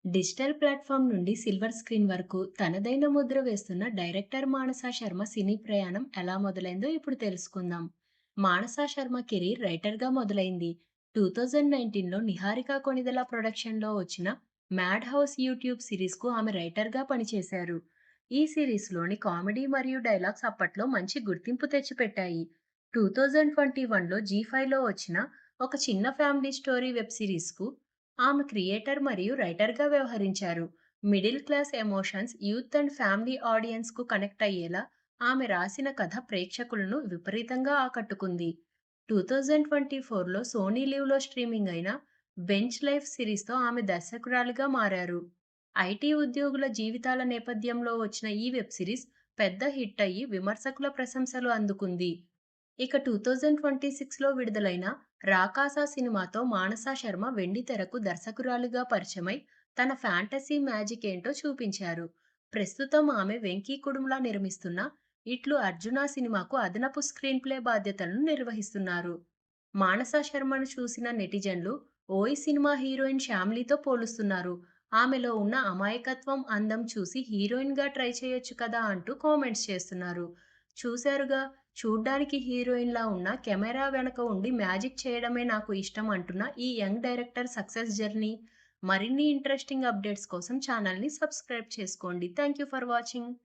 Digital platform నుండి silver screen వరకు తనదైన ముద్ర వేస్తున్న డైరెక్టర్ మానస శర్మ సినీ ప్రయాణం ఎలా మొదలైందో ఇప్పుడు తెలుసుకుందాం. మానస శర్మ కెరీర్ రైటర్‌గా మొదలైంది. 2019లో నిహారిక కొణిదెల ప్రొడక్షన్‌లో వచ్చిన 'మ్యాడ్ హౌస్' యూట్యూబ్ సిరీస్‌కు ఆమె రైటర్‌గా పనిచేశారు. ఈ సిరీస్‌లోని కామెడీ మరియు డైలాగ్స్ అప్పట్లో మంచి గుర్తింపు తెచ్చిపెట్టాయి. 2021లో జీ5లో వచ్చిన ఒక చిన్న ఫ్యామిలీ స్టోరీ వెబ్ సిరీస్‌కు ఆమె క్రియేటర్ మరియు రైటర్‌గా వ్యవహరించారు. Middle class emotions, youth and family ఆడియన్స్‌కు కనెక్ట్ అయ్యేలా ఆమె రాసిన కథ ప్రేక్షకులను విపరీతంగా ఆకట్టుకుంది. 2024లో సోనీ లివ్‌లో స్ట్రీమింగ్ అయిన 'బెంచ్ లైఫ్' సిరీస్‌తో ఆమె దర్శకురాలిగా మారారు. ఐటీ ఉద్యోగుల జీవితాల నేపథ్యంలో వచ్చిన ఈ వెబ్ సిరీస్ పెద్ద హిట్ అయ్యి విమర్శకుల ప్రశంసలు అందుకుంది. ఇక 2026లో విడుదలైన 'రాకాస' సినిమాతో మానస శర్మ వెండితెరకు దర్శకురాలిగా పరిచయమై తన ఫ్యాంటసీ మ్యాజిక్ ఏంటో చూపించారు. ప్రస్తుతం ఆమె 'వెంకీ కుడుమ్లా' నిర్మిస్తున్న 'ఇట్లు అర్జున' సినిమాకు అదనపు స్క్రీన్ ప్లే బాధ్యతలను నిర్వహిస్తున్నారు. మానస శర్మను చూసిన నెటిజన్లు 'ఓయ్' సినిమా హీరోయిన్ శ్యామ్లీతో పోలుస్తున్నారు. ఆమెలో ఉన్న అమాయకత్వం, అందం చూసి హీరోయిన్‌గా ట్రై చేయొచ్చు కదా అంటూ కామెంట్స్ చేస్తున్నారు. చూశారుగా, చూడ్డానికి హీరోయిన్‌లా ఉన్నా కెమెరా వెనక ఉండి మ్యాజిక్ చేయడమే నాకు ఇష్టం అంటున్న ఈ యంగ్ డైరెక్టర్ సక్సెస్ జర్నీ. మరిన్ని ఇంట్రెస్టింగ్ అప్డేట్స్ కోసం ఛానల్‌ని సబ్స్క్రైబ్ చేసుకోండి. Thank you for watching.